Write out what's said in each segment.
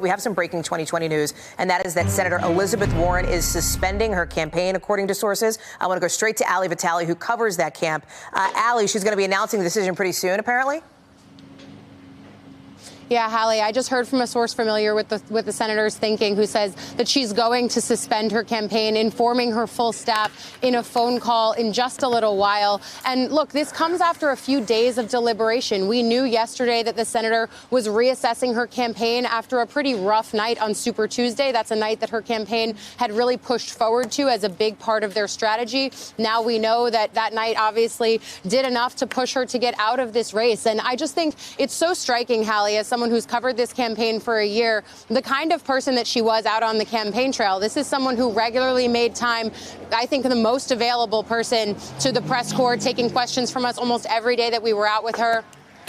We have some breaking 2020 news, and that is that Senator Elizabeth Warren is suspending her campaign, according to sources. I want to go straight to Ali Vitale, who covers that camp. Ali, she's going to be announcing the decision pretty soon, apparently. Yeah, Hallie, I just heard from a source familiar with the senator's thinking, who says that she's going to suspend her campaign, informing her full staff in a phone call in just a little while. And look, this comes after a few days of deliberation. We knew yesterday that the senator was reassessing her campaign after a pretty rough night on Super Tuesday. That's a night that her campaign had really pushed forward to as a big part of their strategy. Now we know that that night obviously did enough to push her to get out of this race. And I just think it's so striking, Hallie, as someone who's covered this campaign for a year, the kind of person that she was out on the campaign trail. This is someone who regularly made time, I think the most available person to the press corps, taking questions from us almost every day that we were out with her.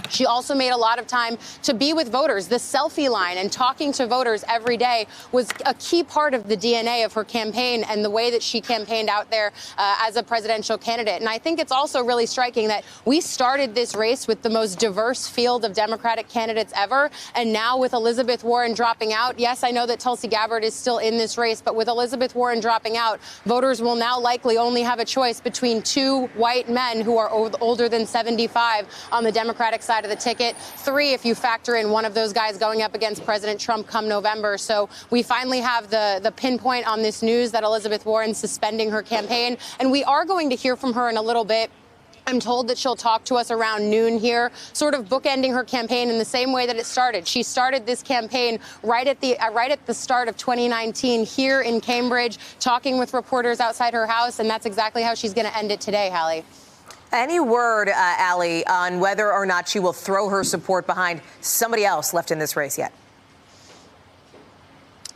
She also made a lot of time to be with voters. The selfie line and talking to voters every day was a key part of the DNA of her campaign and the way that she campaigned out there as a presidential candidate. And I think it's also really striking that we started this race with the most diverse field of Democratic candidates ever. And now with Elizabeth Warren dropping out, yes, I know that Tulsi Gabbard is still in this race, but with Elizabeth Warren dropping out, voters will now likely only have a choice between two white men who are older than 75 on the Democratic side of the ticket, three if you factor in one of those guys going up against President Trump come November. So we finally have the pinpoint on this news that Elizabeth Warren's suspending her campaign, and we are going to hear from her in a little bit. I'm told that she'll talk to us around noon here, sort of bookending her campaign in the same way that it started. She started this campaign right at the start of 2019 here in Cambridge, talking with reporters outside her house, and that's exactly how she's going to end it today, Hallie. Any word, Ali, on whether or not she will throw her support behind somebody else left in this race yet?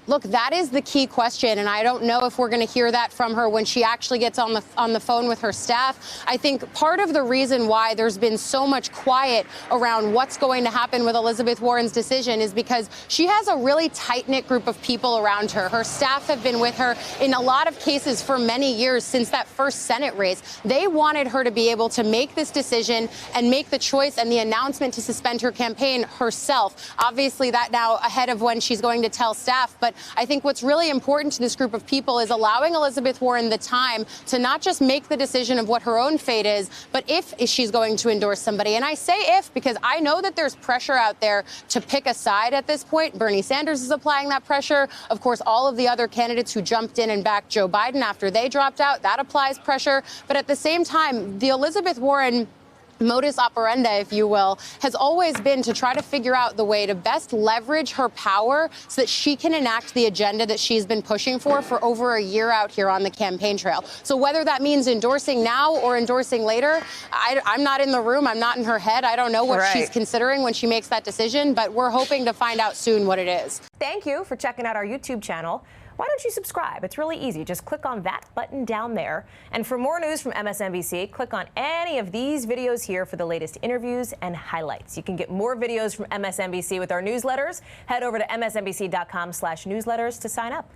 Look, that is the key question, and I don't know if we're going to hear that from her when she actually gets on the phone with her staff. I think part of the reason why there's been so much quiet around what's going to happen with Elizabeth Warren's decision is because she has a really tight-knit group of people around her. Her staff have been with her in a lot of cases for many years since that first Senate race. They wanted her to be able to make this decision and make the choice and the announcement to suspend her campaign herself. Obviously, that now ahead of when she's going to tell staff, but I think what's really important to this group of people is allowing Elizabeth Warren the time to not just make the decision of what her own fate is, but if she's going to endorse somebody. And I say if because I know that there's pressure out there to pick a side at this point. Bernie Sanders is applying that pressure. Of course, all of the other candidates who jumped in and backed Joe Biden after they dropped out, that applies pressure. But at the same time, the Elizabeth Warren modus operandi, if you will, has always been to try to figure out the way to best leverage her power so that she can enact the agenda that she's been pushing for over a year out here on the campaign trail. So whether that means endorsing now or endorsing later, I'm not in the room. I'm not in her head. I don't know what she's considering when she makes that decision, but we're hoping to find out soon what it is. Thank you for checking out our YouTube channel. Why don't you subscribe? It's really easy. Just click on that button down there. And for more news from MSNBC, click on any of these videos here for the latest interviews and highlights. You can get more videos from MSNBC with our newsletters. Head over to msnbc.com/newsletters to sign up.